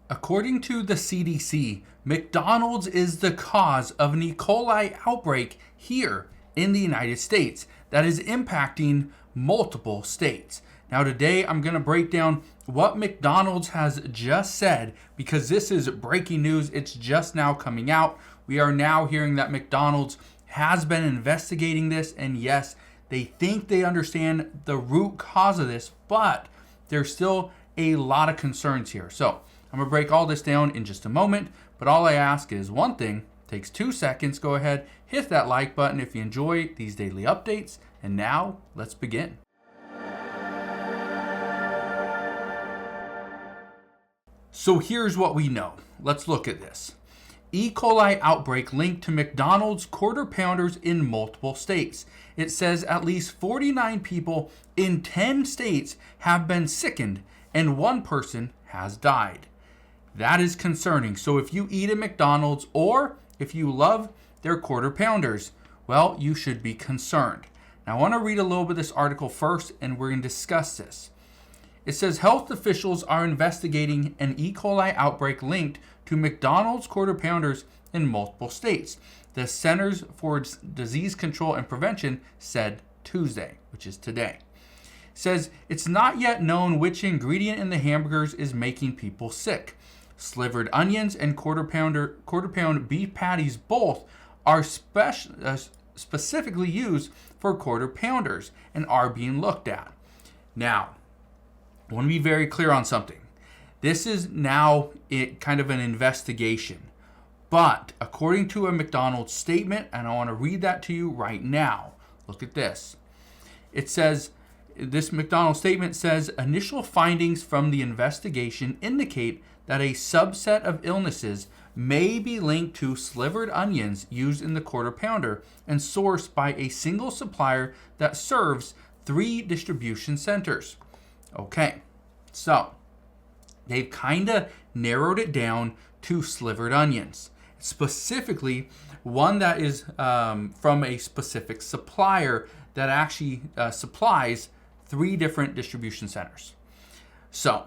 According to the CDC, McDonald's is the cause of an E. coli outbreak here in the United States that is impacting multiple states. Now today I'm going to break down what McDonald's has just said because this is breaking news. It's just now coming out. We are now hearing that McDonald's has been investigating this, and yes, they think they understand the root cause of this, but there's still a lot of concerns here. So I'm going to break all this down in just a moment, but all I ask is one thing. It takes 2 seconds. Go ahead, hit that like button if you enjoy these daily updates. And now, let's begin. So here's what we know. Let's look at this. E. coli outbreak linked to McDonald's quarter pounders in multiple states. It says at least 49 people in 10 states have been sickened and 1 person has died. That is concerning. So if you eat at McDonald's or if you love their quarter pounders, well, you should be concerned. Now I want to read a little bit of this article first and we're going to discuss this. It says health officials are investigating an E. coli outbreak linked to McDonald's quarter pounders in multiple states. The Centers for Disease Control and Prevention said Tuesday, which is today. It says it's not yet known which ingredient in the hamburgers is making people sick. Slivered onions and quarter pound beef patties both are specifically used for quarter pounders and are being looked at. Now, I want to be very clear on something. This is now kind of an investigation. But according to a McDonald's statement, and I want to read that to you right now. Look at this. It says, this McDonald's statement says, initial findings from the investigation indicate that a subset of illnesses may be linked to slivered onions used in the quarter pounder and sourced by a single supplier that serves 3 distribution centers. Okay, so they've kind of narrowed it down to slivered onions. Specifically, one that is from a specific supplier that actually supplies 3 different distribution centers. So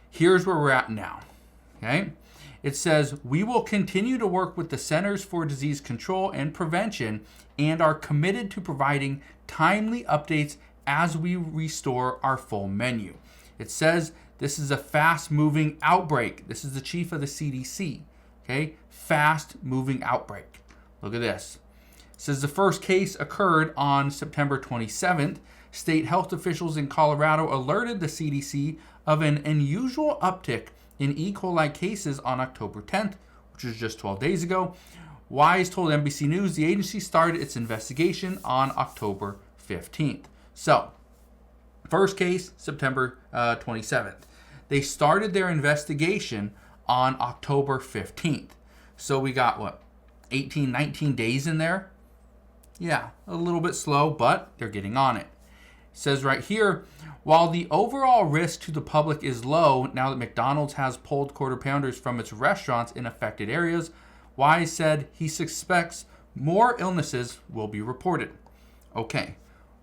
here's where we're at now. Okay, it says we will continue to work with the Centers for Disease Control and Prevention and are committed to providing timely updates as we restore our full menu. It says this is a fast-moving outbreak. This is the chief of the CDC. Okay, fast-moving outbreak. Look at this. It says the first case occurred on September 27th. State health officials in Colorado alerted the CDC of an unusual uptick in E. coli cases on October 10th, which was just 12 days ago. Wise told NBC News the agency started its investigation on October 15th. So, first case, September 27th. They started their investigation on October 15th. So we got, 18, 19 days in there? Yeah, a little bit slow, but they're getting on it. It says right here, while the overall risk to the public is low now that McDonald's has pulled quarter pounders from its restaurants in affected areas, Wise said he suspects more illnesses will be reported. Okay,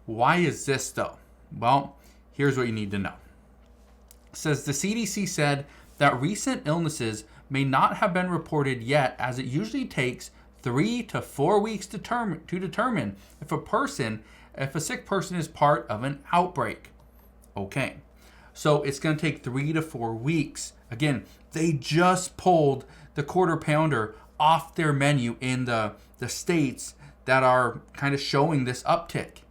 why is this though? Well, here's what you need to know. It says the CDC said that recent illnesses may not have been reported yet, as it usually takes 3 to 4 weeks to determine if a sick person is part of an outbreak. Okay, so it's going to take 3 to 4 weeks. Again, they just pulled the quarter pounder off their menu in the states that are kind of showing this uptick.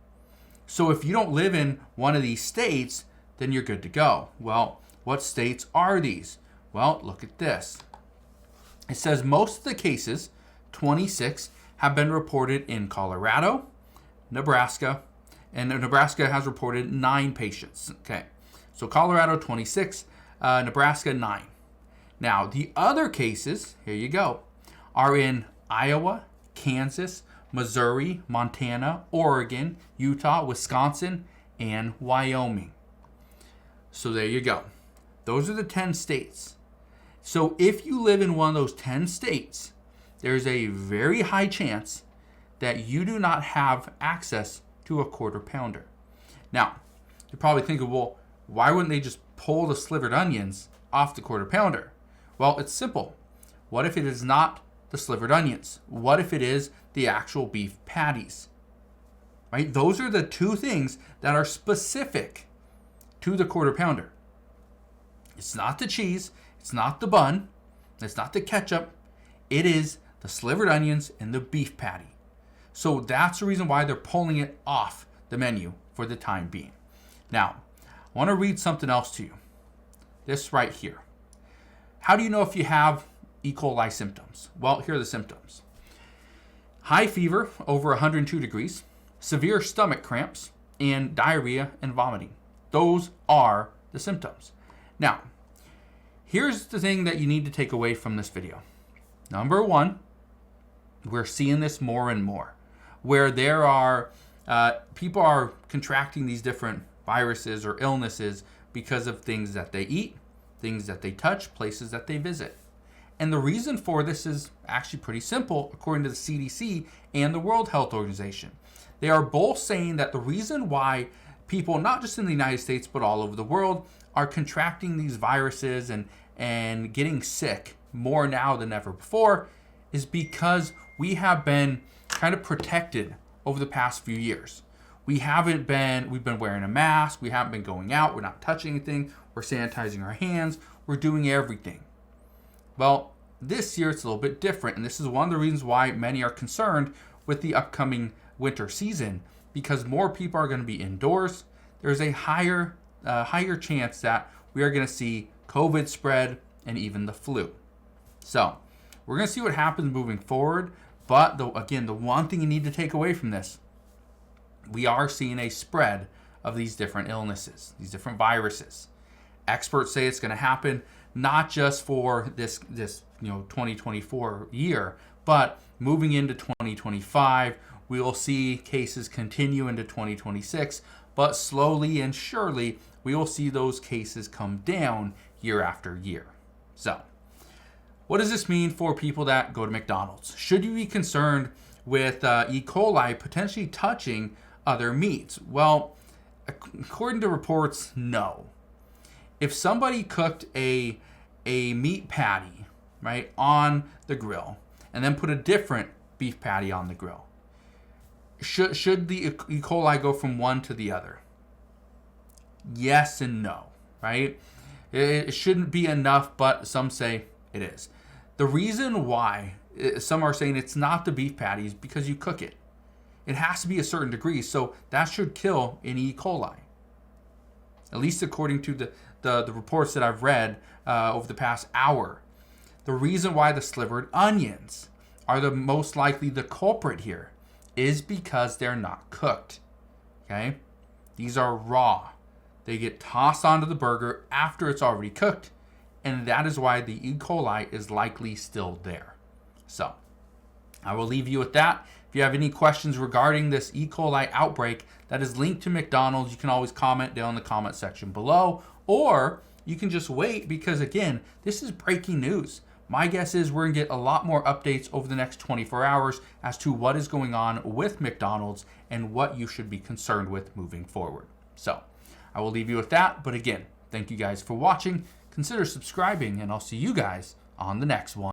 So if you don't live in one of these states, then you're good to go. Well, what states are these? Well, look at this. It says most of the cases, 26, have been reported in Colorado, Nebraska, and Nebraska has reported 9 patients. Okay, so Colorado 26, Nebraska 9. Now, the other cases, here you go, are in Iowa, Kansas, Missouri, Montana, Oregon, Utah, Wisconsin, and Wyoming. So there you go. Those are the 10 states. So if you live in one of those 10 states, there's a very high chance that you do not have access to a quarter pounder. Now, you're probably thinking, well, why wouldn't they just pull the slivered onions off the quarter pounder? Well, it's simple. What if it is not the slivered onions? What if it is the actual beef patties? Right? Those are the two things that are specific to the quarter pounder. It's not the cheese, it's not the bun, it's not the ketchup. It is the slivered onions and the beef patty. So that's the reason why they're pulling it off the menu for the time being. Now, I want to read something else to you. This right here. How do you know if you have E. coli symptoms? Well, here are the symptoms. High fever over 102 degrees, severe stomach cramps, and diarrhea and vomiting. Those are the symptoms. Now, here's the thing that you need to take away from this video. Number one, we're seeing this more and more, where there are people are contracting these different viruses or illnesses because of things that they eat, things that they touch, places that they visit. And the reason for this is actually pretty simple, according to the CDC and the World Health Organization. They are both saying that the reason why people, not just in the United States, but all over the world, are contracting these viruses and getting sick more now than ever before is because we have been kind of protected over the past few years. We've been wearing a mask, we haven't been going out, we're not touching anything, we're sanitizing our hands, we're doing everything. Well, this year it's a little bit different, and this is one of the reasons why many are concerned with the upcoming winter season, because more people are going to be indoors. There's a higher chance that we are going to see COVID spread and even the flu. So we're going to see what happens moving forward. But the one thing you need to take away from this, we are seeing a spread of these different illnesses, these different viruses. Experts say it's going to happen not just for this 2024 year, but moving into 2025, we will see cases continue into 2026, but slowly and surely we will see those cases come down year after year. So, what does this mean for people that go to McDonald's? Should you be concerned with E. coli potentially touching other meats? Well, according to reports, no. If somebody cooked a meat patty, right, on the grill and then put a different beef patty on the grill, should the E. coli go from one to the other? Yes and no, right? It shouldn't be enough, but some say it is. The reason why some are saying it's not the beef patty is because you cook it. It has to be a certain degree, so that should kill an E. coli. At least according to the reports that I've read over the past hour. The reason why the slivered onions are the most likely the culprit here is because they're not cooked. Okay? These are raw. They get tossed onto the burger after it's already cooked, and that is why the E. coli is likely still there. So, I will leave you with that. If you have any questions regarding this E. coli outbreak that is linked to McDonald's, you can always comment down in the comment section below, or you can just wait because, again, this is breaking news. My guess is we're going to get a lot more updates over the next 24 hours as to what is going on with McDonald's and what you should be concerned with moving forward. So, I will leave you with that. But again, thank you guys for watching. Consider subscribing, and I'll see you guys on the next one.